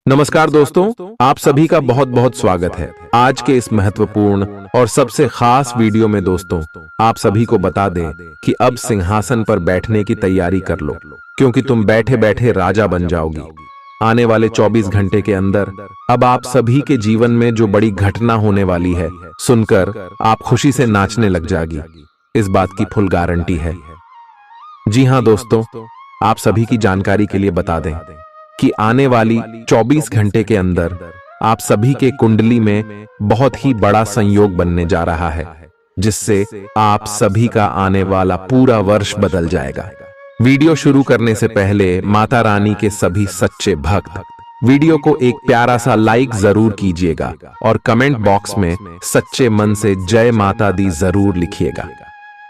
नमस्कार दोस्तों, आप सभी का बहुत बहुत स्वागत है। आज के इस महत्वपूर्ण और सबसे खास वीडियो में दोस्तों, आप सभी को बता दें कि अब सिंहासन पर बैठने की तैयारी कर लो, क्योंकि तुम बैठे बैठे राजा बन जाओगी। आने वाले 24 घंटे के अंदर अब आप सभी के जीवन में जो बड़ी घटना होने वाली है, सुनकर आप खुशी से नाचने लग जाएगी। इस बात की फुल गारंटी है। जी हाँ दोस्तों, आप सभी की जानकारी के लिए बता दें कि आने वाली 24 घंटे के अंदर आप सभी के कुंडली में बहुत ही बड़ा संयोग बनने जा रहा है, जिससे आप सभी का आने वाला पूरा वर्ष बदल जाएगा। वीडियो शुरू करने से पहले माता रानी के सभी सच्चे भक्त वीडियो को एक प्यारा सा लाइक जरूर कीजिएगा और कमेंट बॉक्स में सच्चे मन से जय माता दी जरूर लिखिएगा।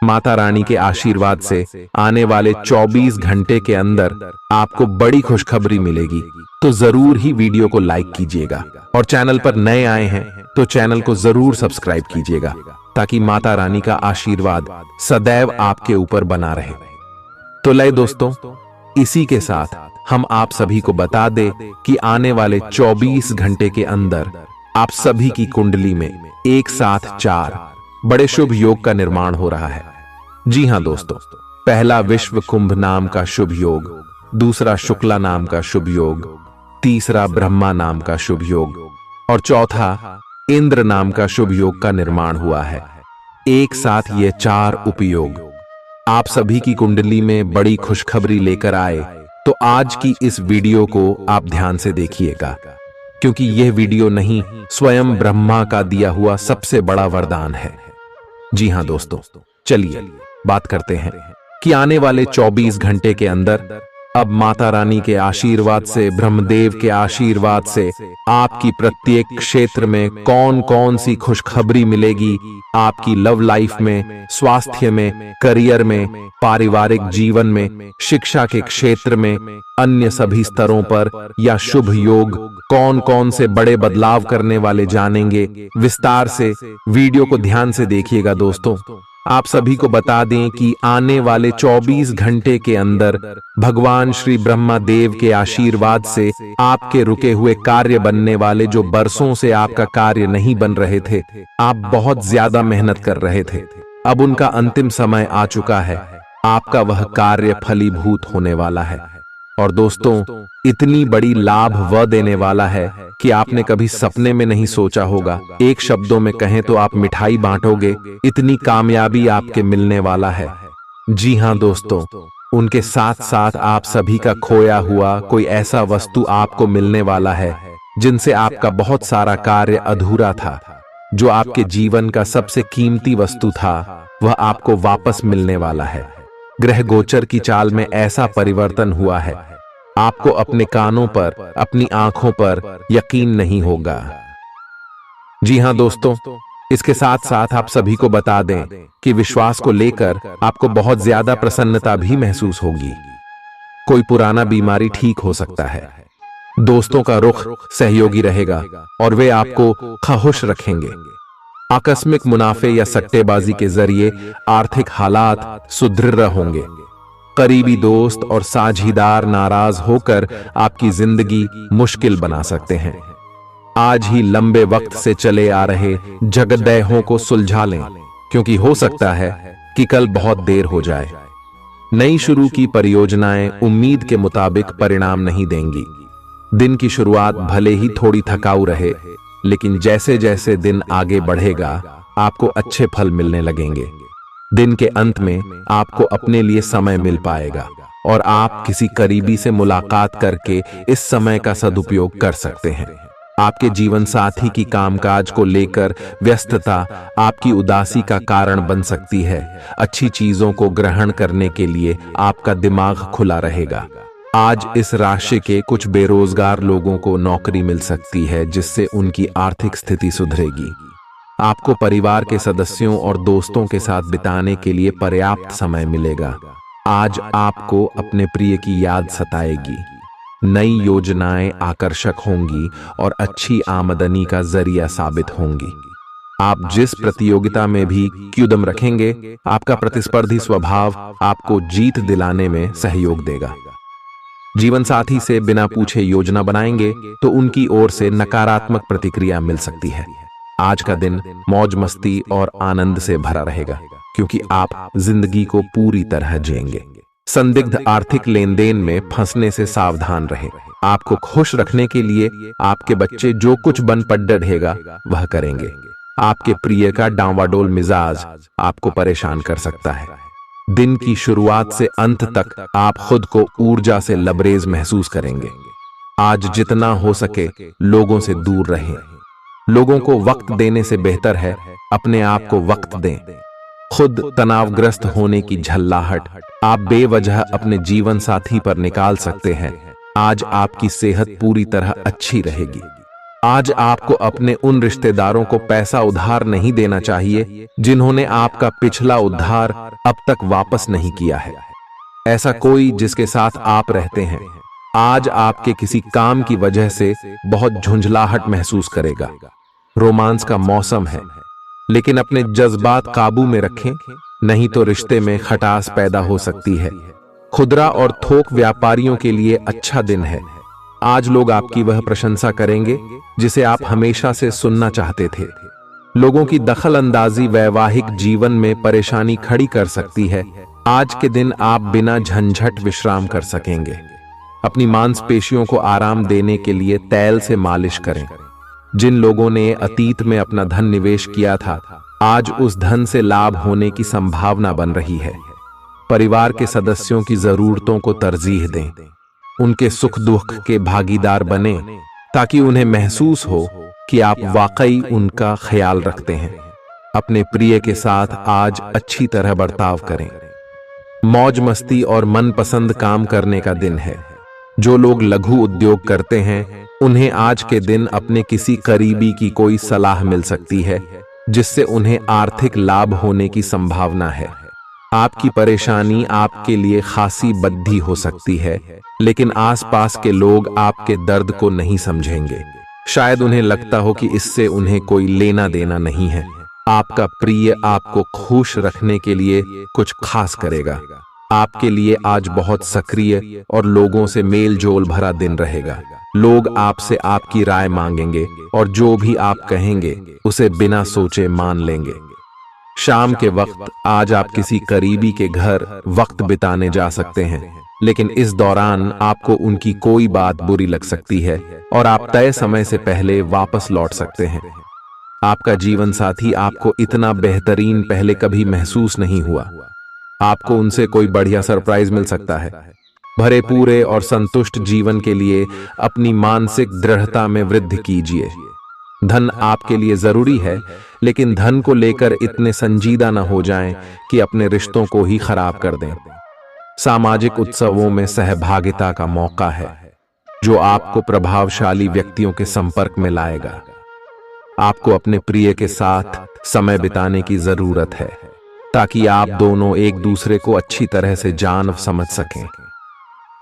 माता रानी के आशीर्वाद से आने वाले 24 घंटे के अंदर आपको बड़ी खुशखबरी मिलेगी, तो जरूर ही वीडियो को लाइक कीजिएगा और चैनल पर नए आए हैं तो चैनल को जरूर सब्सक्राइब कीजिएगा, ताकि माता रानी का आशीर्वाद सदैव आपके ऊपर बना रहे। तो लय दोस्तों, इसी के साथ हम आप सभी को बता दें कि आने वाले 24 घंटे के अंदर आप सभी की कुंडली में एक साथ 4 बड़े शुभ योग का निर्माण हो रहा है। जी हां दोस्तों, पहला विश्व कुंभ नाम का शुभ योग, दूसरा शुक्ला नाम का शुभ योग, तीसरा ब्रह्मा नाम का शुभ योग और चौथा इंद्र नाम का शुभ योग का निर्माण हुआ है। एक साथ ये 4 उपयोग आप सभी की कुंडली में बड़ी खुशखबरी लेकर आए, तो आज की इस वीडियो को आप ध्यान से देखिएगा, क्योंकि यह वीडियो नहीं, स्वयं ब्रह्मा का दिया हुआ सबसे बड़ा वरदान है। जी हां दोस्तों, चलिए बात करते हैं कि आने वाले 24 घंटे के अंदर अब माता रानी के आशीर्वाद से, ब्रह्मदेव के आशीर्वाद से आपकी प्रत्येक क्षेत्र में कौन कौन सी खुशखबरी मिलेगी। आपकी लव लाइफ में, स्वास्थ्य में, करियर में, पारिवारिक जीवन में, शिक्षा के क्षेत्र में, अन्य सभी स्तरों पर या शुभ योग कौन कौन से बड़े बदलाव करने वाले जानेंगे। विस्तार से वीडियो को ध्यान से देखिएगा दोस्तों। आप सभी को बता दें कि आने वाले 24 घंटे के अंदर भगवान श्री ब्रह्मा देव के आशीर्वाद से आपके रुके हुए कार्य बनने वाले, जो बरसों से आपका कार्य नहीं बन रहे थे, आप बहुत ज्यादा मेहनत कर रहे थे, अब उनका अंतिम समय आ चुका है। आपका वह कार्य फलीभूत होने वाला है और दोस्तों, इतनी बड़ी लाभ वह देने वाला है कि आपने कभी सपने में नहीं सोचा होगा। एक शब्दों में कहें तो आप मिठाई बांटोगे, इतनी कामयाबी आपके मिलने वाला है। जी हां दोस्तों, उनके साथ साथ आप सभी का खोया हुआ कोई ऐसा वस्तु आपको मिलने वाला है, जिनसे आपका बहुत सारा कार्य अधूरा था। जो आपके जीवन का सबसे कीमती वस्तु था, वह आपको वापस मिलने वाला है। ग्रह गोचर की चाल में ऐसा परिवर्तन हुआ है, आपको अपने कानों पर, अपनी आंखों पर यकीन नहीं होगा। जी हां दोस्तों, इसके साथ साथ आप सभी को बता दें कि विश्वास को लेकर आपको बहुत ज्यादा प्रसन्नता भी महसूस होगी। कोई पुराना बीमारी ठीक हो सकता है, दोस्तों का रुख सहयोगी रहेगा और वे आपको खुश रखेंगे। आकस्मिक मुनाफे या सट्टेबाजी के जरिए आर्थिक हालात सुदृढ़ होंगे। करीबी दोस्त और साझीदार नाराज होकर आपकी जिंदगी मुश्किल बना सकते हैं। आज ही लंबे वक्त से चले आ रहे झगड़ों को सुलझा लें, क्योंकि हो सकता है कि कल बहुत देर हो जाए। नई शुरू की परियोजनाएं उम्मीद के मुताबिक परिणाम नहीं देंगी। दिन की शुरुआत भले ही थोड़ी थकाऊ रहे, लेकिन जैसे जैसे दिन आगे बढ़ेगा आपको अच्छे फल मिलने लगेंगे। दिन के अंत में आपको अपने लिए समय मिल पाएगा और आप किसी करीबी से मुलाकात करके इस समय का सदुपयोग कर सकते हैं। आपके जीवन साथी की कामकाज को लेकर व्यस्तता आपकी उदासी का कारण बन सकती है। अच्छी चीजों को ग्रहण करने के लिए आपका दिमाग खुला रहेगा। आज इस राशि के कुछ बेरोजगार लोगों को नौकरी मिल सकती है, जिससे उनकी आर्थिक स्थिति सुधरेगी। आपको परिवार के सदस्यों और दोस्तों के साथ बिताने के लिए पर्याप्त समय मिलेगा। आज आपको अपने प्रिय की याद सताएगी। नई योजनाएं आकर्षक होंगी और अच्छी आमदनी का जरिया साबित होंगी। आप जिस प्रतियोगिता में भी कदम रखेंगे, आपका प्रतिस्पर्धी स्वभाव आपको जीत दिलाने में सहयोग देगा। जीवन साथी से बिना पूछे योजना बनाएंगे तो उनकी ओर से नकारात्मक प्रतिक्रिया मिल सकती है। आज का दिन मौज मस्ती और आनंद से भरा रहेगा, क्योंकि आप जिंदगी को पूरी तरह जिएंगे। संदिग्ध आर्थिक लेन देन में फंसने से सावधान रहें। आपको खुश रखने के लिए आपके बच्चे जो कुछ बन पड्डा ढेगा वह करेंगे। आपके प्रिय का डांवाडोल मिजाज आपको परेशान कर सकता है। दिन की शुरुआत से अंत तक आप खुद को ऊर्जा से लबरेज महसूस करेंगे। आज जितना हो सके लोगों से दूर रहें। लोगों को वक्त देने से बेहतर है अपने आप को वक्त दें। खुद तनावग्रस्त होने की झल्लाहट आप बेवजह अपने जीवन साथी पर निकाल सकते हैं। आज आपकी सेहत पूरी तरह अच्छी रहेगी। आज आपको अपने उन रिश्तेदारों को पैसा उधार नहीं देना चाहिए जिन्होंने आपका पिछला उधार अब तक वापस नहीं किया है। ऐसा कोई जिसके साथ आप रहते हैं आज आपके किसी काम की वजह से बहुत झुंझलाहट महसूस करेगा। रोमांस का मौसम है, लेकिन अपने जज्बात काबू में रखें, नहीं तो रिश्ते में खटास पैदा हो सकती है। खुदरा और थोक व्यापारियों के लिए अच्छा दिन है। आज लोग आपकी वह प्रशंसा करेंगे जिसे आप हमेशा से सुनना चाहते थे। लोगों की दखल अंदाजी वैवाहिक जीवन में परेशानी खड़ी कर सकती है। आज के दिन आप बिना झंझट विश्राम कर सकेंगे। अपनी मांसपेशियों को आराम देने के लिए तेल से मालिश करें। जिन लोगों ने अतीत में अपना धन निवेश किया था आज उस धन से लाभ होने की संभावना बन रही है। परिवार के सदस्यों की जरूरतों को तरजीह दें। उनके सुख दुख के भागीदार बने ताकि उन्हें महसूस हो कि आप वाकई उनका ख्याल रखते हैं। अपने प्रिय के साथ आज अच्छी तरह बर्ताव करें। मौज मस्ती और मनपसंद काम करने का दिन है। जो लोग लघु उद्योग करते हैं उन्हें आज के दिन अपने किसी करीबी की कोई सलाह मिल सकती है जिससे उन्हें आर्थिक लाभ होने की संभावना है। आपकी परेशानी आपके लिए खासी बद्धी हो सकती है, लेकिन आसपास के लोग आपके दर्द को नहीं समझेंगे। शायद उन्हें लगता हो कि इससे उन्हें कोई लेना देना नहीं है। आपका प्रिय आपको खुश रखने के लिए कुछ खास करेगा। आपके लिए आज बहुत सक्रिय और लोगों से मेल जोल भरा दिन रहेगा। लोग आपसे आपकी राय मांगेंगे और जो भी आप कहेंगे उसे बिना सोचे मान लेंगे। शाम के वक्त आज आप किसी करीबी के घर वक्त बिताने जा सकते हैं, लेकिन इस दौरान आपको उनकी कोई बात बुरी लग सकती है और आप तय समय से पहले वापस लौट सकते हैं। आपका जीवन साथी आपको इतना बेहतरीन पहले कभी महसूस नहीं हुआ। आपको उनसे कोई बढ़िया सरप्राइज मिल सकता है। भरे पूरे और संतुष्ट जीवन के लिए अपनी मानसिक दृढ़ता में वृद्धि कीजिए। धन आपके लिए जरूरी है, लेकिन धन को लेकर इतने संजीदा न हो जाएं कि अपने रिश्तों को ही खराब कर दें। सामाजिक उत्सवों में सहभागिता का मौका है जो आपको प्रभावशाली व्यक्तियों के संपर्क में लाएगा। आपको अपने प्रिय के साथ समय बिताने की जरूरत है ताकि आप दोनों एक दूसरे को अच्छी तरह से जान समझ सकें।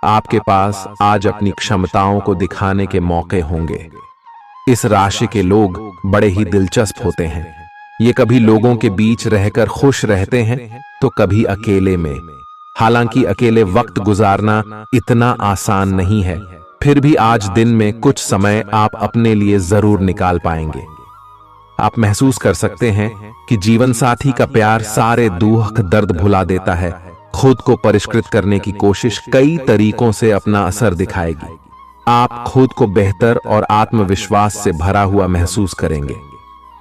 आपके पास आज अपनी क्षमताओं को दिखाने के मौके होंगे। इस राशि के लोग बड़े ही दिलचस्प होते हैं। ये कभी लोगों के बीच रहकर खुश रहते हैं तो कभी अकेले में। हालांकि अकेले वक्त गुजारना इतना आसान नहीं है, फिर भी आज दिन में कुछ समय आप अपने लिए जरूर निकाल पाएंगे। आप महसूस कर सकते हैं कि जीवन साथी का प्यार सारे दुख दर्द भुला देता है। खुद को परिष्कृत करने की कोशिश कई तरीकों से अपना असर दिखाएगी। आप खुद को बेहतर और आत्मविश्वास से भरा हुआ महसूस करेंगे।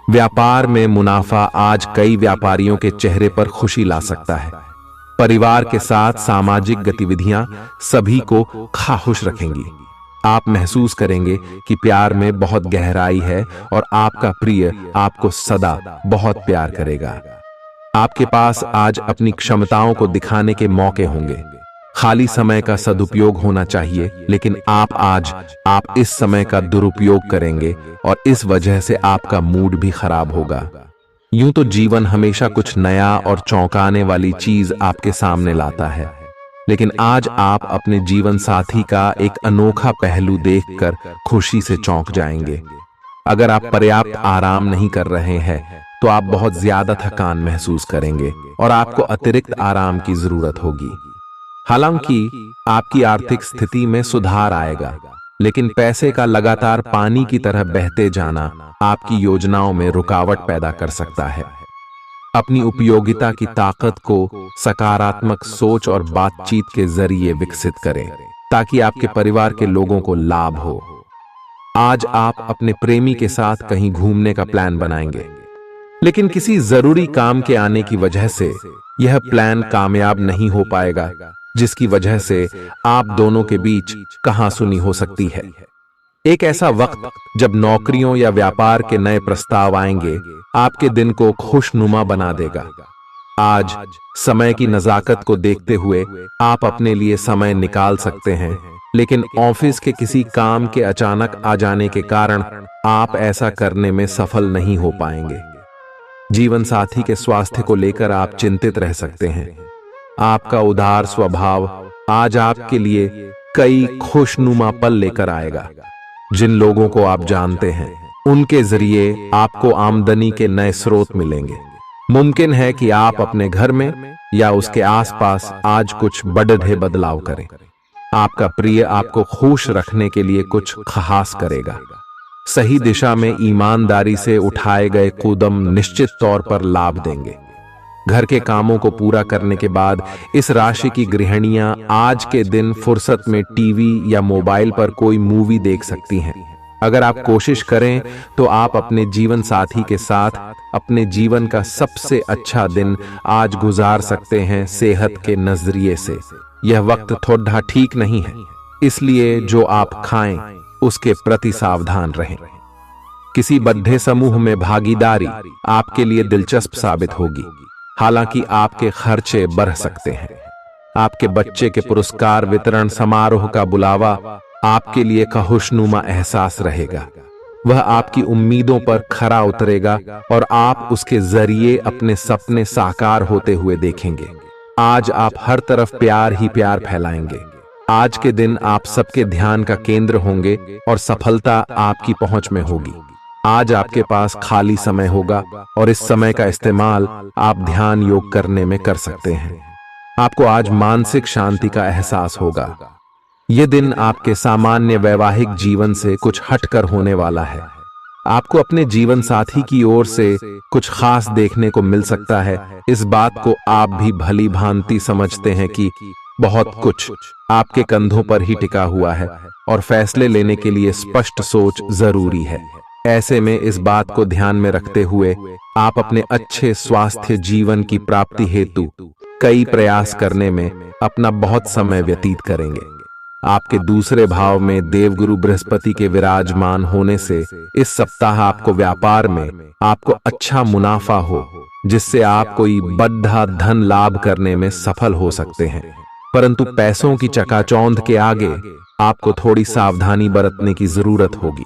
व्यापार में मुनाफा आज कई व्यापारियों के चेहरे पर खुशी ला सकता है। परिवार के साथ सामाजिक गतिविधियां सभी को खुश रखेंगी। आप महसूस करेंगे कि प्यार में बहुत गहराई है और आपका प्रिय आपको सदा बहुत प्यार करेगा। आपके पास आज अपनी क्षमताओं को दिखाने के मौके होंगे। खाली समय का सदुपयोग होना चाहिए, लेकिन आप इस समय का दुरुपयोग करेंगे और इस वजह से आपका मूड भी खराब होगा। यूं तो जीवन हमेशा कुछ नया और चौंकाने वाली चीज आपके सामने लाता है, लेकिन आज आप अपने जीवन साथी का एक अनोखा पहलू देखकर खुशी से चौंक जाएंगे। अगर आप पर्याप्त आराम नहीं कर रहे हैं तो आप बहुत ज्यादा थकान महसूस करेंगे और आपको अतिरिक्त आराम की जरूरत होगी। हालांकि आपकी आर्थिक स्थिति में सुधार आएगा, लेकिन पैसे का लगातार पानी की तरह बहते जाना आपकी योजनाओं में रुकावट पैदा कर सकता है। अपनी उपयोगिता की ताकत को सकारात्मक सोच और बातचीत के जरिए विकसित करें ताकि आपके परिवार के लोगों को लाभ हो। आज आप अपने प्रेमी के साथ कहीं घूमने का प्लान बनाएंगे, लेकिन किसी जरूरी काम के आने की वजह से यह प्लान कामयाब नहीं हो पाएगा, जिसकी वजह से आप दोनों के बीच कहासुनी हो सकती है। एक ऐसा वक्त जब नौकरियों या व्यापार के नए प्रस्ताव आएंगे आपके दिन को खुशनुमा बना देगा। आज समय की नजाकत को देखते हुए आप अपने लिए समय निकाल सकते हैं, लेकिन ऑफिस के किसी काम के अचानक आ जाने के कारण आप ऐसा करने में सफल नहीं हो पाएंगे। जीवन साथी के स्वास्थ्य को लेकर आप चिंतित रह सकते हैं। आपका उदार स्वभाव आज आपके लिए कई खुशनुमा पल लेकर आएगा। जिन लोगों को आप जानते हैं उनके जरिए आपको आमदनी के नए स्रोत मिलेंगे। मुमकिन है कि आप अपने घर में या उसके आसपास आज कुछ बड़े बदलाव करें। आपका प्रिय आपको खुश रखने के लिए कुछ खास करेगा। सही दिशा में ईमानदारी से उठाए गए कदम निश्चित तौर पर लाभ देंगे। घर के कामों को पूरा करने के बाद इस राशि की गृहिणियां आज के दिन फुर्सत में टीवी या मोबाइल पर कोई मूवी देख सकती हैं। अगर आप कोशिश करें तो आप अपने जीवन साथी के साथ अपने जीवन का सबसे अच्छा दिन आज गुजार सकते हैं। सेहत के नजरिए से यह वक्त थोड़ा ठीक नहीं है, इसलिए जो आप खाएं उसके प्रति सावधान रहें। किसी बद्ध समूह में भागीदारी आपके लिए दिलचस्प साबित होगी, हालांकि आपके खर्चे बढ़ सकते हैं। आपके बच्चे के पुरस्कार वितरण समारोह का बुलावा आपके लिए खुशनुमा एहसास रहेगा। वह आपकी उम्मीदों पर खरा उतरेगा और आप उसके जरिए अपने सपने साकार होते हुए देखेंगे। आज आप हर तरफ प्यार ही प्यार फैलाएंगे। आज के दिन आप सबके ध्यान का केंद्र होंगे और सफलता आपकी पहुंच में होगी। आज आपके पास खाली समय होगा और इस समय का इस्तेमाल आप ध्यान योग करने में कर सकते हैं। आपको आज मानसिक शांति का एहसास होगा। यह दिन आपके सामान्य वैवाहिक जीवन से कुछ हटकर होने वाला है। आपको अपने जीवन साथी की ओर से कुछ खास देखने को मिल सकता है। इस बात को आप भी भली भांति समझते हैं कि बहुत कुछ आपके कंधों पर ही टिका हुआ है और फैसले लेने के लिए स्पष्ट सोच जरूरी है। ऐसे में इस बात को ध्यान में रखते हुए आप अपने अच्छे स्वास्थ्य जीवन की प्राप्ति हेतु कई प्रयास करने में अपना बहुत समय व्यतीत करेंगे। आपके दूसरे भाव में देवगुरु बृहस्पति के विराजमान होने से इस सप्ताह आपको व्यापार में आपको अच्छा मुनाफा हो, जिससे आप कोई बड़ा धन लाभ करने में सफल हो सकते हैं। परंतु पैसों की चकाचौंध के आगे आपको थोड़ी सावधानी बरतने की जरूरत होगी।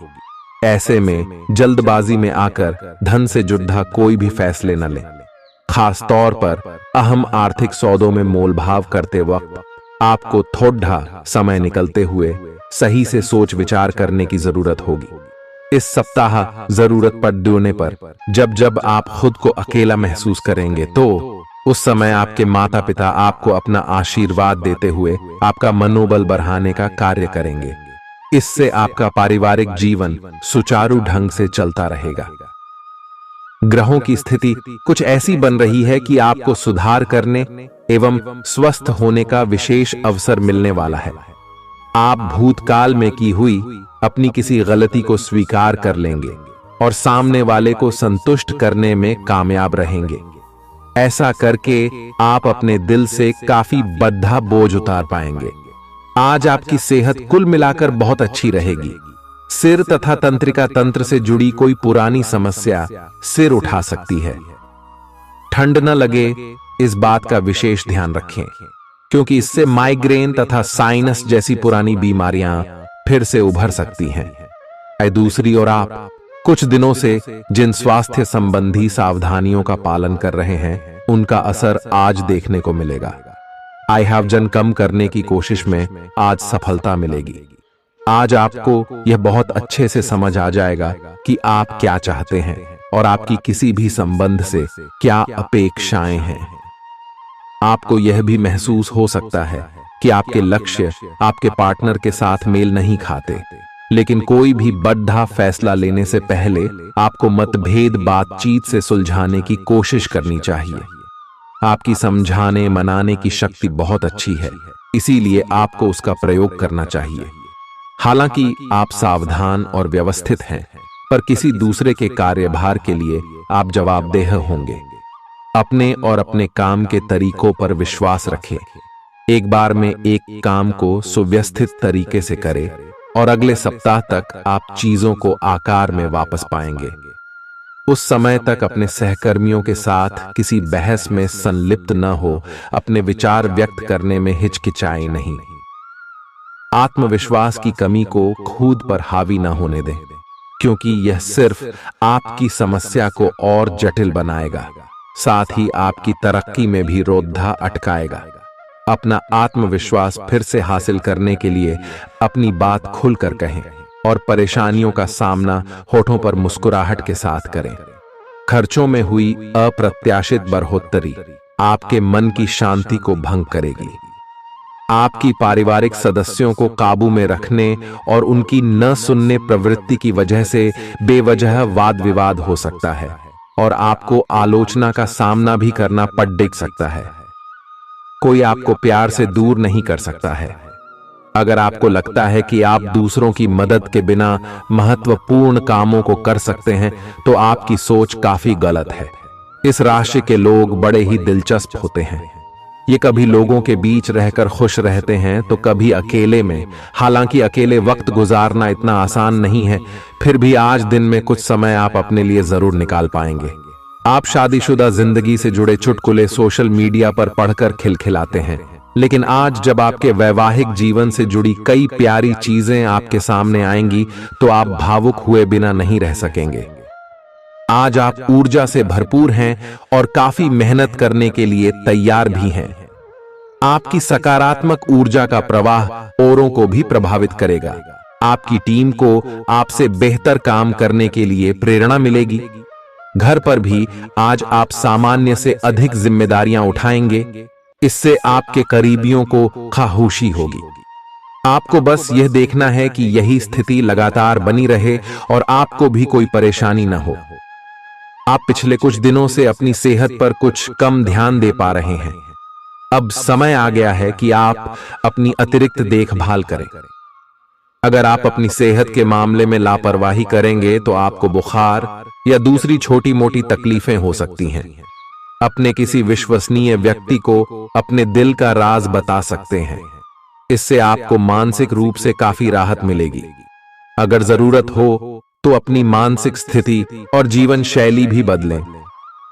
ऐसे में जल्दबाजी में आकर धन से जुड़ा कोई भी फैसले न लें। खास तौर पर अहम आर्थिक सौदों में मोलभाव करते वक्त आपको थोड़ा समय निकलते हुए सही से सोच विचार करने की जरूरत होगी। इस सप्ताह जरूरत पड़ने पर जब जब आप खुद को अकेला महसूस करेंगे तो उस समय आपके माता पिता आपको अपना आशीर्वाद देते हुए आपका मनोबल बढ़ाने का कार्य करेंगे। इससे आपका पारिवारिक जीवन सुचारू ढंग से चलता रहेगा। ग्रहों की स्थिति कुछ ऐसी बन रही है कि आपको सुधार करने एवं स्वस्थ होने का विशेष अवसर मिलने वाला है। आप भूतकाल में की हुई अपनी किसी गलती को स्वीकार कर लेंगे और सामने वाले को संतुष्ट करने में कामयाब रहेंगे। ऐसा करके आप अपने दिल से काफी बड़ा बोझ उतार पाएंगे। आज आपकी सेहत कुल मिलाकर बहुत अच्छी रहेगी। सिर तथा तंत्रिका तंत्र से जुड़ी कोई पुरानी समस्या सिर उठा सकती है। ठंड न लगे इस बात का विशेष ध्यान रखें, क्योंकि इससे माइग्रेन तथा साइनस जैसी पुरानी बीमारियां फिर से उभर सकती हैं। दूसरी ओर आप कुछ दिनों से जिन स्वास्थ्य संबंधी सावधानियों का पालन कर रहे हैं उनका असर आज देखने को मिलेगा। वजन कम करने की कोशिश में आज सफलता मिलेगी। आज आपको यह बहुत अच्छे से समझ आ जाएगा कि आप क्या चाहते हैं और आपकी किसी भी संबंध से क्या अपेक्षाएं हैं। आपको यह भी महसूस हो सकता है कि आपके लक्ष्य आपके पार्टनर के साथ मेल नहीं खाते, लेकिन कोई भी बड़ा फैसला लेने से पहले आपको मतभेद बातचीत से सुलझाने की कोशिश करनी चाहिए। आपकी समझाने मनाने की शक्ति बहुत अच्छी है, इसीलिए आपको उसका प्रयोग करना चाहिए। हालांकि आप सावधान और व्यवस्थित हैं, पर किसी दूसरे के कार्यभार के लिए आप जवाबदेह होंगे। अपने और अपने काम के तरीकों पर विश्वास रखें। एक बार में एक काम को सुव्यवस्थित तरीके से करें और अगले सप्ताह तक आप चीजों को आकार में वापस पाएंगे। उस समय तक अपने सहकर्मियों के साथ किसी बहस में संलिप्त न हो, अपने विचार व्यक्त करने में हिचकिचाएं नहीं। आत्मविश्वास की कमी को खुद पर हावी न होने दें, क्योंकि यह सिर्फ आपकी समस्या को और जटिल बनाएगा, साथ ही आपकी तरक्की में भी रोधा अटकाएगा। अपना आत्मविश्वास फिर से हासिल करने के लिए अपनी बात खुलकर कहें और परेशानियों का सामना होठों पर मुस्कुराहट के साथ करें। खर्चों में हुई अप्रत्याशित बढ़ोतरी आपके मन की शांति को भंग करेगी। आपकी पारिवारिक सदस्यों को काबू में रखने और उनकी न सुनने प्रवृत्ति की वजह से बेवजह वाद विवाद हो सकता है और आपको आलोचना का सामना भी करना पड़ सकता है। कोई आपको प्यार से दूर नहीं कर सकता है। अगर आपको लगता है कि आप दूसरों की मदद के बिना महत्वपूर्ण कामों को कर सकते हैं, तो आपकी सोच काफी गलत है। इस राशि के लोग बड़े ही दिलचस्प होते हैं। ये कभी लोगों के बीच रहकर खुश रहते हैं तो कभी अकेले में। हालांकि अकेले वक्त गुजारना इतना आसान नहीं है, फिर भी आज दिन में कुछ समय आप अपने लिए जरूर निकाल पाएंगे। आप शादीशुदा जिंदगी से जुड़े चुटकुले सोशल मीडिया पर पढ़कर खिलखिलाते हैं, लेकिन आज जब आपके वैवाहिक जीवन से जुड़ी कई प्यारी चीजें आपके सामने आएंगी तो आप भावुक हुए बिना नहीं रह सकेंगे। आज आप ऊर्जा से भरपूर हैं और काफी मेहनत करने के लिए तैयार भी हैं। आपकी सकारात्मक ऊर्जा का प्रवाह औरों को भी प्रभावित करेगा। आपकी टीम को आपसे बेहतर काम करने के लिए प्रेरणा मिलेगी। घर पर भी आज आप सामान्य से अधिक जिम्मेदारियां उठाएंगे। इससे आपके करीबियों को खामोशी होगी। आपको बस यह देखना है कि यही स्थिति लगातार बनी रहे और आपको भी कोई परेशानी न हो। आप पिछले कुछ दिनों से अपनी सेहत पर कुछ कम ध्यान दे पा रहे हैं। अब समय आ गया है कि आप अपनी अतिरिक्त देखभाल करें। अगर आप अपनी सेहत के मामले में लापरवाही करेंगे तो आपको बुखार या दूसरी छोटी मोटी तकलीफें हो सकती हैं। अपने किसी विश्वसनीय व्यक्ति को अपने दिल का राज बता सकते हैं। इससे आपको मानसिक रूप से काफी राहत मिलेगी। अगर जरूरत हो तो अपनी मानसिक स्थिति और जीवन शैली भी बदलें।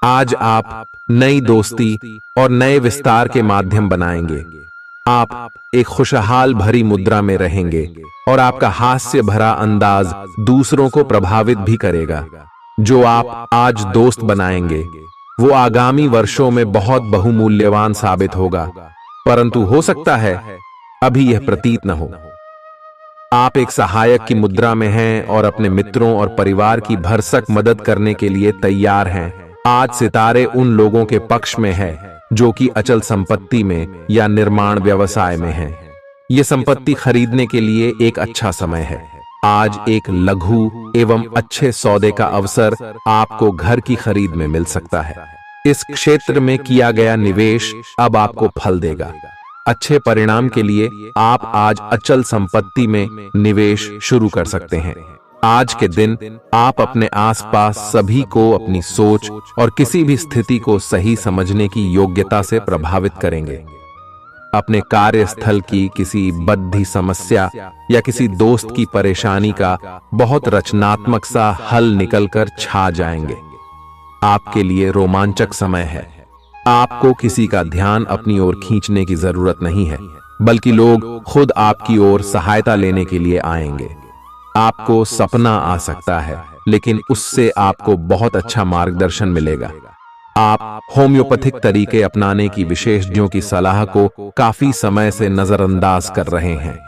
आज आप नई दोस्ती और नए विस्तार के माध्यम बनाएंगे। आप एक खुशहाल भरी मुद्रा में रहेंगे और आपका हास्य भरा अंदाज दूसरों को प्रभावित भी करेगा। जो आप आज दोस्त बनाएंगे वो आगामी वर्षों में बहुत बहुमूल्यवान साबित होगा, परंतु हो सकता है अभी यह प्रतीत न हो। आप एक सहायक की मुद्रा में हैं और अपने मित्रों और परिवार की भरसक मदद करने के लिए तैयार हैं। आज सितारे उन लोगों के पक्ष में है जो कि अचल संपत्ति में या निर्माण व्यवसाय में हैं। ये संपत्ति खरीदने के लिए एक अच्छा समय है। आज एक लघु एवं अच्छे सौदे का अवसर आपको घर की खरीद में मिल सकता है। इस क्षेत्र में किया गया निवेश अब आपको फल देगा। अच्छे परिणाम के लिए आप आज अचल संपत्ति में निवेश शुरू कर सकते हैं। आज के दिन आप अपने आसपास सभी को अपनी सोच और किसी भी स्थिति को सही समझने की योग्यता से प्रभावित करेंगे। अपने कार्यस्थल की किसी बद्धी समस्या या किसी दोस्त की परेशानी का बहुत रचनात्मक सा हल निकलकर छा जाएंगे। आपके लिए रोमांचक समय है। आपको किसी का ध्यान अपनी ओर खींचने की जरूरत नहीं है, बल्कि लोग खुद आपकी ओर सहायता लेने के लिए आएंगे। आपको सपना आ सकता है, लेकिन उससे आपको बहुत अच्छा मार्गदर्शन मिलेगा। आप होम्योपैथिक तरीके अपनाने की विशेषज्ञों की सलाह को काफी समय से नजरअंदाज कर रहे हैं।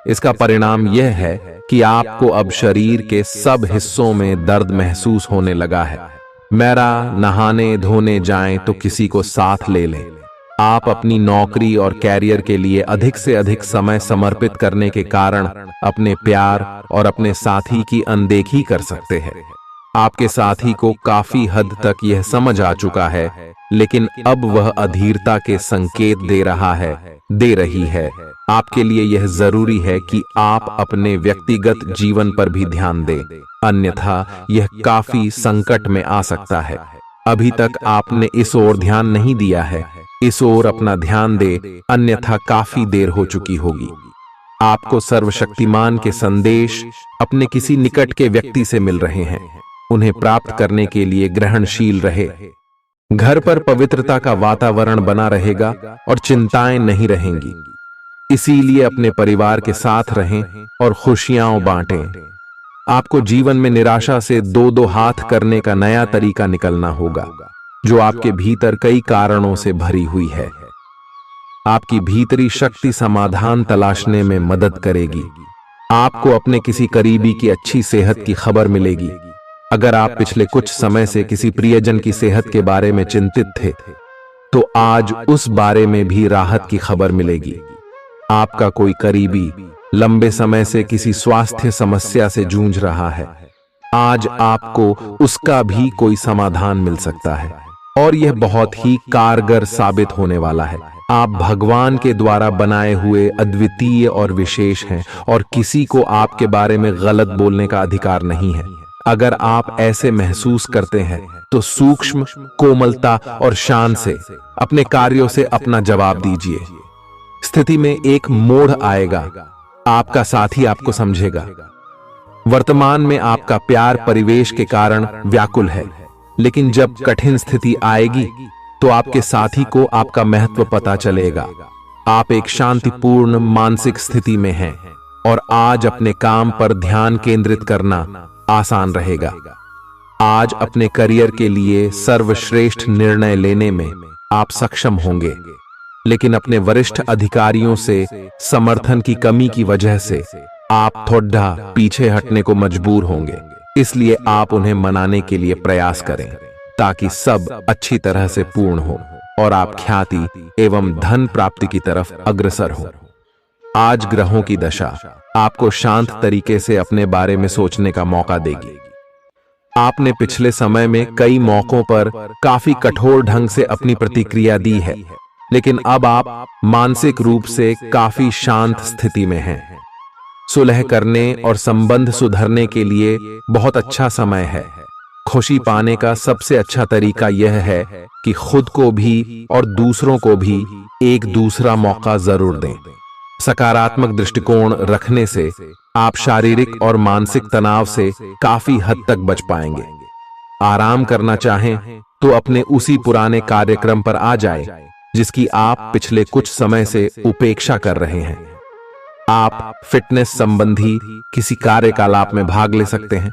इसका परिणाम यह है कि आपको अब शरीर के सब हिस्सों में दर्द महसूस होने लगा है। मेरा नहाने धोने जाएं तो किसी को साथ ले लें। आप अपनी नौकरी और कैरियर के लिए अधिक से अधिक समय समर्पित करने के कारण अपने प्यार और अपने साथी की अनदेखी कर सकते हैं। आपके साथी को काफी हद तक यह समझ आ चुका है, लेकिन अब वह अधीरता के संकेत दे रही है। आपके लिए यह जरूरी है कि आप अपने व्यक्तिगत जीवन पर भी ध्यान दें, अन्यथा यह काफी संकट में आ सकता है। अभी तक आपने इस ओर ध्यान नहीं दिया है, इस ओर अपना ध्यान दे, अन्यथा काफी देर हो चुकी होगी। आपको सर्वशक्तिमान के संदेश अपने किसी निकट के व्यक्ति से मिल रहे हैं। उन्हें प्राप्त करने के लिए ग्रहणशील रहे। घर पर पवित्रता का वातावरण बना रहेगा और चिंताएं नहीं रहेंगी। इसीलिए अपने परिवार के साथ रहें और खुशियां बांटें। आपको जीवन में निराशा से दो दो हाथ करने का नया तरीका निकलना होगा, जो आपके भीतर कई कारणों से भरी हुई है। आपकी भीतरी शक्ति समाधान तलाशने में मदद करेगी। आपको अपने किसी करीबी की अच्छी सेहत की खबर मिलेगी। अगर आप पिछले कुछ समय से किसी प्रियजन की सेहत के बारे में चिंतित थे, तो आज उस बारे में भी राहत की खबर मिलेगी। आपका कोई करीबी लंबे समय से किसी स्वास्थ्य समस्या से जूझ रहा है, आज आपको उसका भी कोई समाधान मिल सकता है और यह बहुत ही कारगर साबित होने वाला है। आप भगवान के द्वारा बनाए हुए अद्वितीय और विशेष हैं और किसी को आपके बारे में गलत बोलने का अधिकार नहीं है। अगर आप ऐसे महसूस करते हैं तो सूक्ष्म, कोमलता और शान से अपने कार्यों से अपना जवाब दीजिए। स्थिति में एक मोड़ आएगा, आपका साथी आपको समझेगा। वर्तमान में आपका प्यार परिवेश के कारण व्याकुल है, लेकिन जब कठिन स्थिति आएगी तो आपके साथी को आपका महत्व पता चलेगा। आप एक शांतिपूर्ण मानसिक स्थिति में हैं और आज अपने काम पर ध्यान केंद्रित करना आसान रहेगा। आज अपने करियर के लिए सर्वश्रेष्ठ निर्णय लेने में आप सक्षम होंगे, लेकिन अपने वरिष्ठ अधिकारियों से समर्थन की कमी की वजह से आप थोड़ा पीछे हटने को मजबूर होंगे। इसलिए आप उन्हें मनाने के लिए प्रयास करें ताकि सब अच्छी तरह से पूर्ण हो और आप ख्याति एवं धन प्राप्ति की तरफ अग्रसर हो। आज ग्रहों की दशा आपको शांत तरीके से अपने बारे में सोचने का मौका देगी। आपने पिछले समय में कई मौकों पर काफी कठोर ढंग से अपनी प्रतिक्रिया दी है, लेकिन अब आप मानसिक रूप से काफी शांत स्थिति में हैं। सुलह करने और संबंध सुधरने के लिए बहुत अच्छा समय है। खुशी पाने का सबसे अच्छा तरीका यह है कि खुद को भी और दूसरों को भी एक दूसरा मौका जरूर दें। सकारात्मक दृष्टिकोण रखने से आप शारीरिक और मानसिक तनाव से काफी हद तक बच पाएंगे। आराम करना चाहें तो अपने उसी पुराने कार्यक्रम पर आ जाएं, जिसकी आप पिछले कुछ समय से उपेक्षा कर रहे हैं। आप फिटनेस संबंधी किसी कार्यकलाप में भाग ले सकते हैं।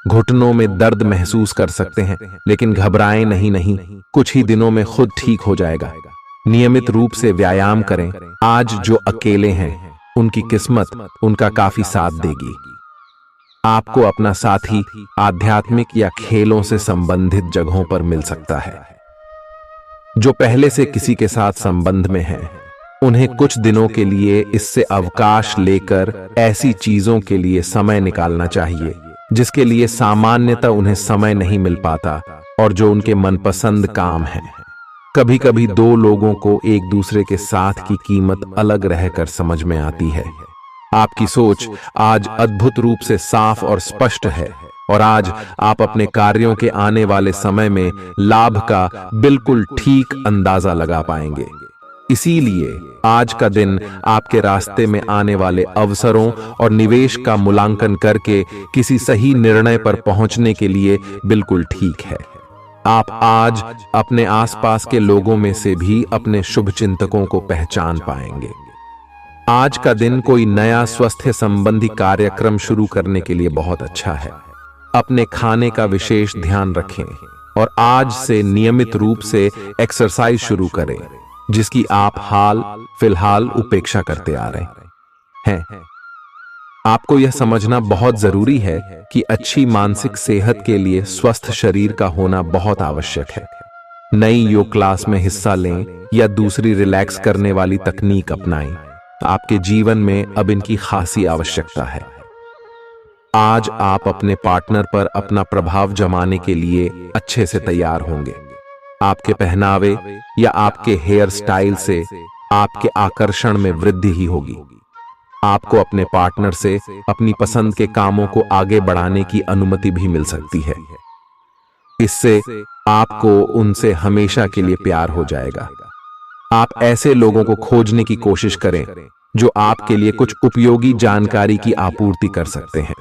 घुटनों में दर्द महसूस कर सकते हैं, लेकिन घबराएं नहीं, कुछ ही दिनों में खुद ठीक हो जाएगा। नियमित रूप से व्यायाम करें। आज जो अकेले हैं उनकी किस्मत उनका काफी साथ देगी। आपको अपना साथी आध्यात्मिक या खेलों से संबंधित जगहों पर मिल सकता है। जो पहले से किसी के साथ संबंध में हैं, उन्हें कुछ दिनों के लिए इससे अवकाश लेकर ऐसी चीजों के लिए समय निकालना चाहिए जिसके लिए सामान्यतः उन्हें समय नहीं मिल पाता और जो उनके मनपसंद काम है। कभी कभी दो लोगों को एक दूसरे के साथ की कीमत अलग रहकर समझ में आती है। आपकी सोच आज अद्भुत रूप से साफ और स्पष्ट है और आज आप अपने कार्यों के आने वाले समय में लाभ का बिल्कुल ठीक अंदाजा लगा पाएंगे। इसीलिए आज का दिन आपके रास्ते में आने वाले अवसरों और निवेश का मूल्यांकन करके किसी सही निर्णय पर पहुंचने के लिए बिल्कुल ठीक है। आप आज अपने आसपास के लोगों में से भी अपने शुभचिंतकों को पहचान पाएंगे। आज का दिन कोई नया स्वास्थ्य संबंधी कार्यक्रम शुरू करने के लिए बहुत अच्छा है। अपने खाने का विशेष ध्यान रखें और आज से नियमित रूप से एक्सरसाइज शुरू करें, जिसकी आप हाल फिलहाल उपेक्षा करते आ रहे हैं। आपको यह समझना बहुत जरूरी है कि अच्छी मानसिक सेहत के लिए स्वस्थ शरीर का होना बहुत आवश्यक है। नई योग क्लास में हिस्सा लें या दूसरी रिलैक्स करने वाली तकनीक अपनाएं। आपके जीवन में अब इनकी खासी आवश्यकता है। आज आप अपने पार्टनर पर अपना प्रभाव जमाने के लिए अच्छे से तैयार होंगे। आपके पहनावे या आपके हेयर स्टाइल से आपके आकर्षण में वृद्धि ही होगी। आपको अपने पार्टनर से अपनी पसंद के कामों को आगे बढ़ाने की अनुमति भी मिल सकती है। इससे आपको उनसे हमेशा के लिए प्यार हो जाएगा। आप ऐसे लोगों को खोजने की कोशिश करें जो आपके लिए कुछ उपयोगी जानकारी की आपूर्ति कर सकते हैं।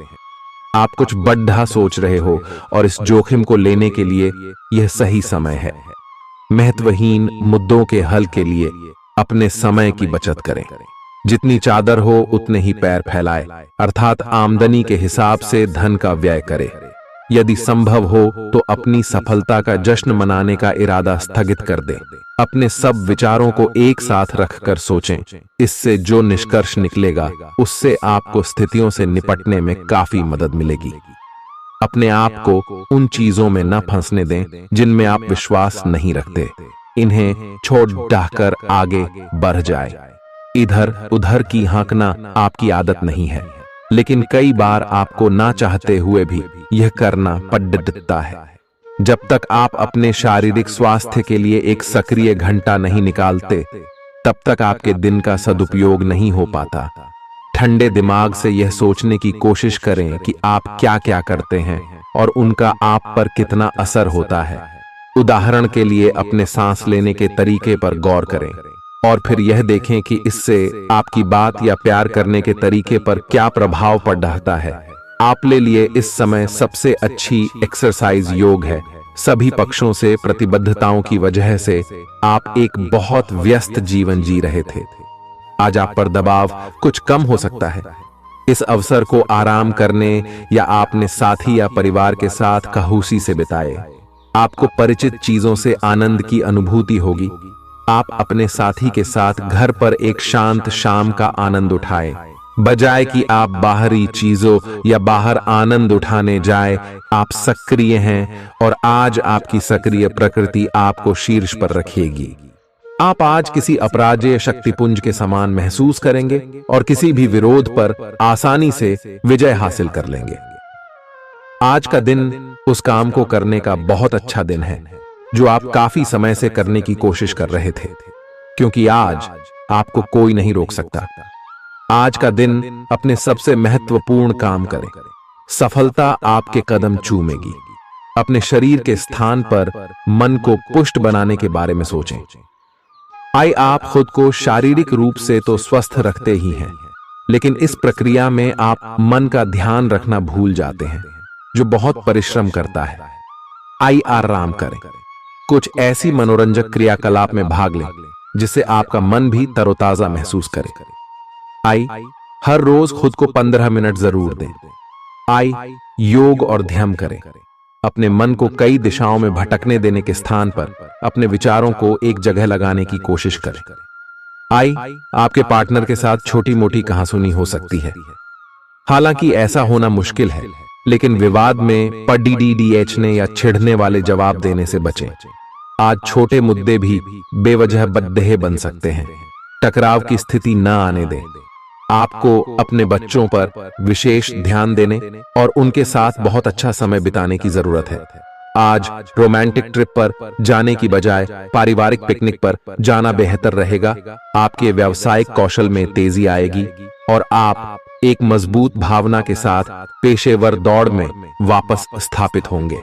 आप कुछ बड़ा सोच रहे हो और इस जोखिम को लेने के लिए यह सही समय है। महत्वहीन मुद्दों के हल के लिए अपने समय की बचत करें। जितनी चादर हो उतने ही पैर फैलाए, अर्थात आमदनी के हिसाब से धन का व्यय करें। यदि संभव हो तो अपनी सफलता का जश्न मनाने का इरादा स्थगित कर दें। अपने सब विचारों को एक साथ रखकर सोचें। इससे जो निष्कर्ष निकलेगा उससे आपको स्थितियों से निपटने में काफी मदद मिलेगी। अपने आप को उन चीजों में न फंसने दें जिनमें आप विश्वास नहीं रखते। इन्हें छोड़ डाहकर आगे बढ़ जाए। इधर उधर की हाँकना आपकी आदत नहीं है, लेकिन कई बार आपको ना चाहते हुए भी यह करना पड़ता है। जब तक आप अपने शारीरिक स्वास्थ्य के लिए एक सक्रिय घंटा नहीं निकालते, तब तक आपके दिन का सदुपयोग नहीं हो पाता। ठंडे दिमाग से यह सोचने की कोशिश करें कि आप क्या क्या करते हैं और उनका आप पर कितना असर होता है। उदाहरण के लिए अपने सांस लेने के तरीके पर गौर करें और फिर यह देखें कि इससे आपकी बात या प्यार करने के तरीके पर क्या प्रभाव पड़ रहा है। आपके लिए इस समय सबसे अच्छी एक्सरसाइज योग है। सभी पक्षों से प्रतिबद्धताओं की वजह से आप एक बहुत व्यस्त जीवन जी रहे थे। आज आप पर दबाव कुछ कम हो सकता है। इस अवसर को आराम करने या आपने साथी या परिवार के साथ खहूसी से बिताए। आपको परिचित चीजों से आनंद की अनुभूति होगी। आप अपने साथी के साथ घर पर एक शांत शाम का आनंद उठाएं, बजाय कि आप बाहरी चीजों या बाहर आनंद उठाने जाए। आप सक्रिय हैं और आज आपकी सक्रिय प्रकृति आपको शीर्ष पर रखेगी। आप आज किसी अपराजेय शक्तिपुंज के समान महसूस करेंगे और किसी भी विरोध पर आसानी से विजय हासिल कर लेंगे। आज का दिन उस काम को करने का बहुत अच्छा दिन है जो आप काफी समय से करने की कोशिश कर रहे थे, क्योंकि आज आपको कोई नहीं रोक सकता। आज का दिन अपने सबसे महत्वपूर्ण काम करें। सफलता आपके कदम चूमेगी। अपने शरीर के स्थान पर मन को पुष्ट बनाने के बारे में सोचें। आप खुद को शारीरिक रूप से तो स्वस्थ रखते ही हैं, लेकिन इस प्रक्रिया में आप मन का ध्यान रखना भूल जाते हैं, जो बहुत परिश्रम करता है। आराम करें। कुछ ऐसी मनोरंजक क्रियाकलाप में भाग लें जिससे आपका मन भी तरोताजा महसूस करे। हर रोज खुद को 15 मिनट जरूर दें। योग और ध्यान करें। अपने मन को कई दिशाओं में भटकने देने के स्थान पर अपने विचारों को एक जगह लगाने की कोशिश करें। आपके पार्टनर के साथ छोटी मोटी कहासुनी हो सकती है। हालांकि ऐसा होना मुश्किल है, लेकिन विवाद में पढ़ने या छिड़ने वाले जवाब देने से बचें। आज छोटे मुद्दे भी बेवजह बद्देह बन सकते हैं। टकराव की स्थिति न आने दें। आपको अपने बच्चों पर विशेष ध्यान देने और उनके साथ बहुत अच्छा समय बिताने की जरूरत है। आज रोमांटिक ट्रिप पर जाने की बजाय पारिवारिक पिकनिक पर जाना बेहतर रहेगा। आपके व्यावसायिक कौशल में तेजी आएगी और आप एक मजबूत भावना के साथ पेशेवर दौड़ में वापस स्थापित होंगे।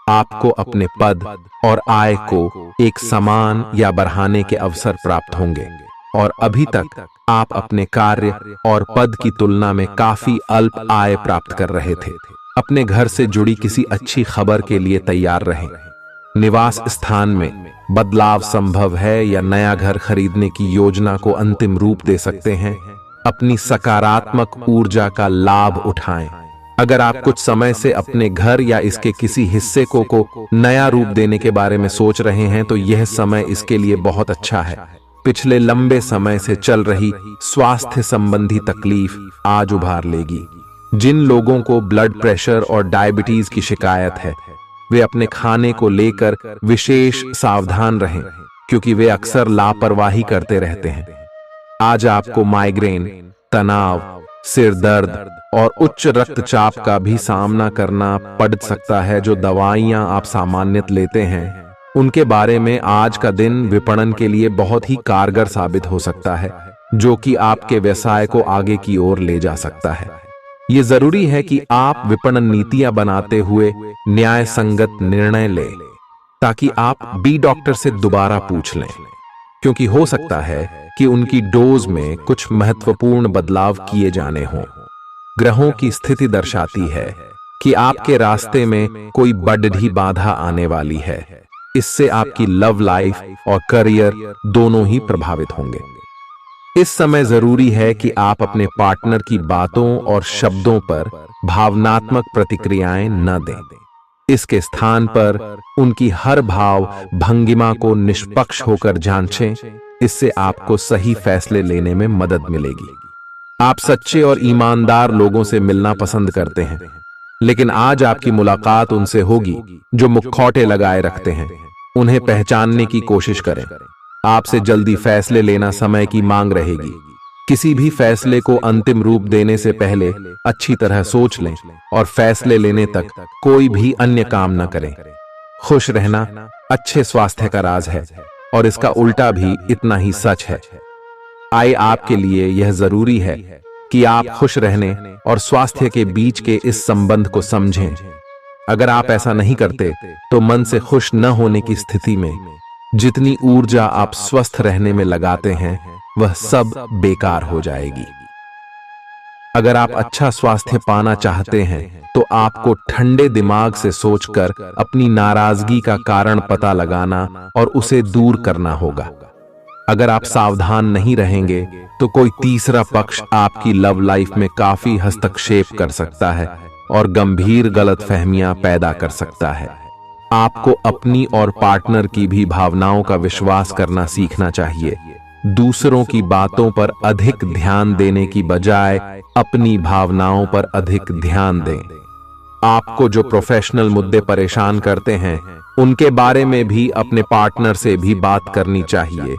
आपको अपने पद और आय को एक समान या बढ़ाने के अवसर प्राप्त होंगे और अभी तक आप अपने कार्य और पद की तुलना में काफी अल्प आय प्राप्त कर रहे थे। अपने घर से जुड़ी किसी अच्छी खबर के लिए तैयार रहें। निवास स्थान में बदलाव संभव है या नया घर खरीदने की योजना को अंतिम रूप दे सकते हैं। अपनी सकारात्मक ऊर्जा का लाभ उठाएं। अगर आप कुछ समय से अपने घर या इसके किसी हिस्से को नया रूप देने के बारे में सोच रहे हैं, तो यह समय इसके लिए बहुत अच्छा है। पिछले लंबे समय से चल रही स्वास्थ्य संबंधी तकलीफ आज उभार लेगी। जिन लोगों को ब्लड प्रेशर और डायबिटीज की शिकायत है, वे अपने खाने को लेकर विशेष सावधान रहें, क्योंकि वे अक्सर लापरवाही करते रहते हैं। आज आपको माइग्रेन, तनाव, सिर दर्द और उच्च रक्तचाप का भी सामना करना पड़ सकता है। जो दवाइयां आप सामान्यतः लेते हैं, उनके बारे में आज का दिन विपणन के लिए बहुत ही कारगर साबित हो सकता है, जो कि आपके व्यवसाय को आगे की ओर ले जा सकता है। ये जरूरी है कि आप विपणन नीतियां बनाते हुए न्याय संगत निर्णय लें, ताकि आप बी डॉक्टर से दोबारा पूछ लें, क्योंकि हो सकता है कि उनकी डोज में कुछ महत्वपूर्ण बदलाव किए जाने हों। ग्रहों की स्थिति दर्शाती है कि आपके रास्ते में कोई बड़ी बाधा आने वाली है। इससे आपकी लव लाइफ और करियर दोनों ही प्रभावित होंगे। इस समय जरूरी है कि आप अपने पार्टनर की बातों और शब्दों पर भावनात्मक प्रतिक्रियाएं न दें। इसके स्थान पर उनकी हर भाव भंगिमा को निष्पक्ष होकर जांचें। इससे आपको सही फैसले लेने में मदद मिलेगी। आप सच्चे और ईमानदार लोगों से मिलना पसंद करते हैं, लेकिन आज आपकी मुलाकात उनसे होगी जो मुखौटे लगाए रखते हैं। उन्हें पहचानने की कोशिश करें। आपसे जल्दी फैसले लेना समय की मांग रहेगी। किसी भी फैसले को अंतिम रूप देने से पहले अच्छी तरह सोच लें और फैसले लेने तक कोई भी अन्य काम न करें। खुश रहना अच्छे स्वास्थ्य का राज है, और इसका उल्टा भी इतना ही सच है। आए आपके लिए यह जरूरी है कि आप खुश रहने और स्वास्थ्य के बीच के इस संबंध को समझें। अगर आप ऐसा नहीं करते तो मन से खुश न होने की स्थिति में जितनी ऊर्जा आप स्वस्थ रहने में लगाते हैं, वह सब बेकार हो जाएगी। अगर आप अच्छा स्वास्थ्य पाना चाहते हैं तो आपको ठंडे दिमाग से सोचकर अपनी नाराजगी का कारण पता लगाना और उसे दूर करना होगा। अगर आप सावधान नहीं रहेंगे तो कोई तीसरा पक्ष आपकी लव लाइफ में काफी हस्तक्षेप कर सकता है और गंभीर गलतफहमियां पैदा कर सकता है। आपको अपनी और पार्टनर की भी भावनाओं का विश्वास करना सीखना चाहिए। दूसरों की बातों पर अधिक ध्यान देने की बजाय अपनी भावनाओं पर अधिक ध्यान दें। आपको जो प्रोफेशनल मुद्दे परेशान करते हैं, उनके बारे में भी अपने पार्टनर से भी बात करनी चाहिए।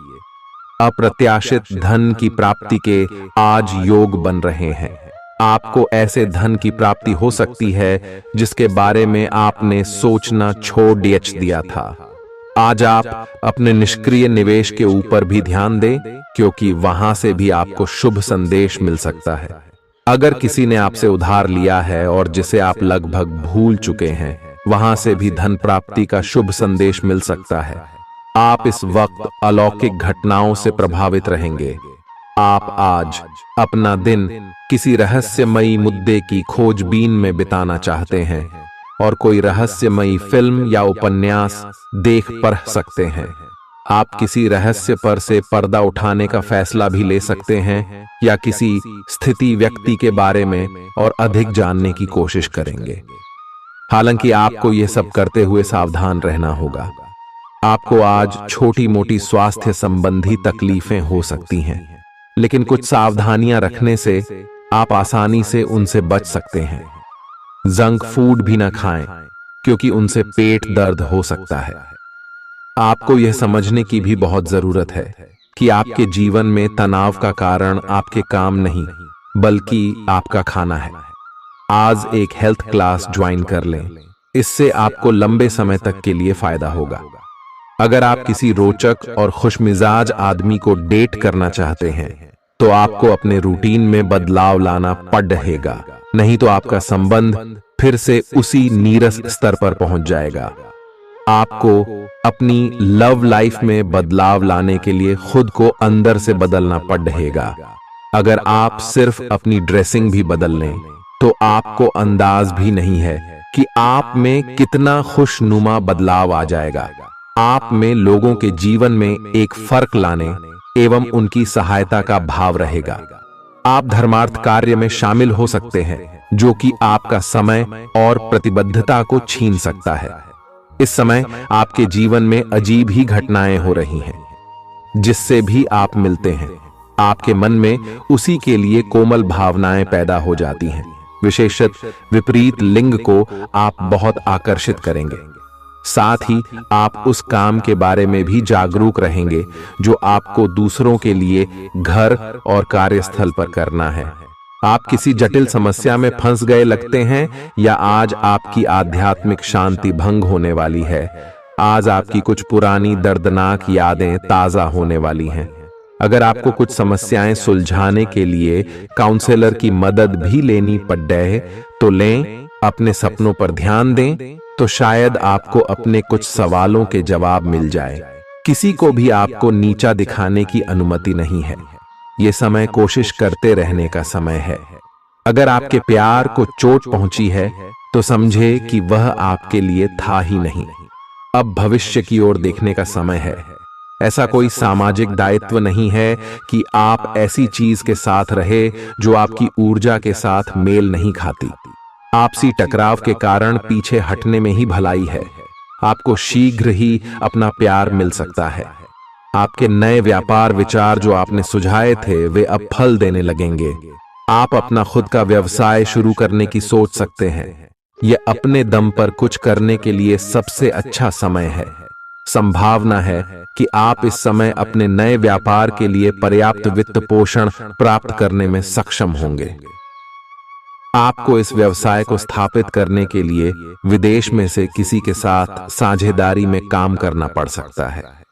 अप्रत्याशित धन की प्राप्ति के आज योग बन रहे हैं। आपको ऐसे धन की प्राप्ति हो सकती है जिसके बारे में आपने सोचना छोड़ दिया था। आज आप अपने निष्क्रिय निवेश के ऊपर भी ध्यान दें, क्योंकि वहां से भी आपको शुभ संदेश मिल सकता है। अगर किसी ने आपसे उधार लिया है और जिसे आप लगभग भूल चुके हैं, वहां से भी धन प्राप्ति का शुभ संदेश मिल सकता है। आप इस वक्त अलौकिक घटनाओं से प्रभावित रहेंगे। आप आज अपना दिन किसी रहस्यमयी मुद्दे की खोजबीन में बिताना चाहते हैं और कोई रहस्यमयी फिल्म या उपन्यास देख पढ़ सकते हैं। आप किसी रहस्य पर से पर्दा उठाने का फैसला भी ले सकते हैं या किसी स्थिति व्यक्ति के बारे में और अधिक जानने की कोशिश करेंगे। हालांकि आपको यह सब करते हुए सावधान रहना होगा। आपको आज छोटी मोटी स्वास्थ्य संबंधी तकलीफें हो सकती हैं, लेकिन कुछ सावधानियां रखने से आप आसानी से उनसे बच सकते हैं। जंक फूड भी न खाएं, क्योंकि उनसे पेट दर्द हो सकता है। आपको यह समझने की भी बहुत जरूरत है कि आपके जीवन में तनाव का कारण आपके काम नहीं, बल्कि आपका खाना है। आज एक हेल्थ क्लास ज्वाइन कर लें, इससे आपको लंबे समय तक के लिए फायदा होगा। अगर आप किसी रोचक और खुशमिजाज आदमी को डेट करना चाहते हैं तो आपको अपने रूटीन में बदलाव लाना पड़ेगा, नहीं तो आपका संबंध फिर से उसी नीरस स्तर पर पहुंच जाएगा। आपको अपनी लव लाइफ में बदलाव लाने के लिए खुद को अंदर से बदलना पड़ेगा। अगर आप सिर्फ अपनी ड्रेसिंग भी बदल लें तो आपको अंदाज भी नहीं है कि आप में कितना खुशनुमा बदलाव आ जाएगा। आप में लोगों के जीवन में एक फर्क लाने एवं उनकी सहायता का भाव रहेगा। आप धर्मार्थ कार्य में शामिल हो सकते हैं, जो कि आपका समय और प्रतिबद्धता को छीन सकता है। इस समय आपके जीवन में अजीब ही घटनाएं हो रही हैं, जिससे भी आप मिलते हैं आपके मन में उसी के लिए कोमल भावनाएं पैदा हो जाती हैं। विशेषतः विपरीत लिंग को आप बहुत आकर्षित करेंगे। साथ ही आप उस काम के बारे में भी जागरूक रहेंगे जो आपको दूसरों के लिए घर और कार्यस्थल पर करना है। आप किसी जटिल समस्या में फंस गए लगते हैं या आज आपकी आध्यात्मिक शांति भंग होने वाली है। आज आपकी कुछ पुरानी दर्दनाक यादें ताजा होने वाली हैं। अगर आपको कुछ समस्याएं सुलझाने के लिए काउंसलर की मदद भी लेनी पड़ जाए तो लें। अपने सपनों पर ध्यान दें तो शायद आपको अपने कुछ सवालों के जवाब मिल जाए। किसी को भी आपको नीचा दिखाने की अनुमति नहीं है। ये समय कोशिश करते रहने का समय है। अगर आपके प्यार को चोट पहुंची है तो समझे कि वह आपके लिए था ही नहीं। अब भविष्य की ओर देखने का समय है। ऐसा कोई सामाजिक दायित्व नहीं है कि आप ऐसी चीज के साथ रहे जो आपकी ऊर्जा के साथ मेल नहीं खाती। आपसी टकराव के कारण पीछे हटने में ही भलाई है। आपको शीघ्र ही अपना प्यार मिल सकता है। आपके नए व्यापार विचार जो आपने सुझाए थे वे अब फल देने लगेंगे। आप अपना खुद का व्यवसाय शुरू करने की सोच सकते हैं। यह अपने दम पर कुछ करने के लिए सबसे अच्छा समय है। संभावना है कि आप इस समय अपने नए व्यापार के लिए पर्याप्त वित्त पोषण प्राप्त करने में सक्षम होंगे। आपको इस व्यवसाय को स्थापित करने के लिए विदेश में से किसी के साथ साझेदारी में काम करना पड़ सकता है।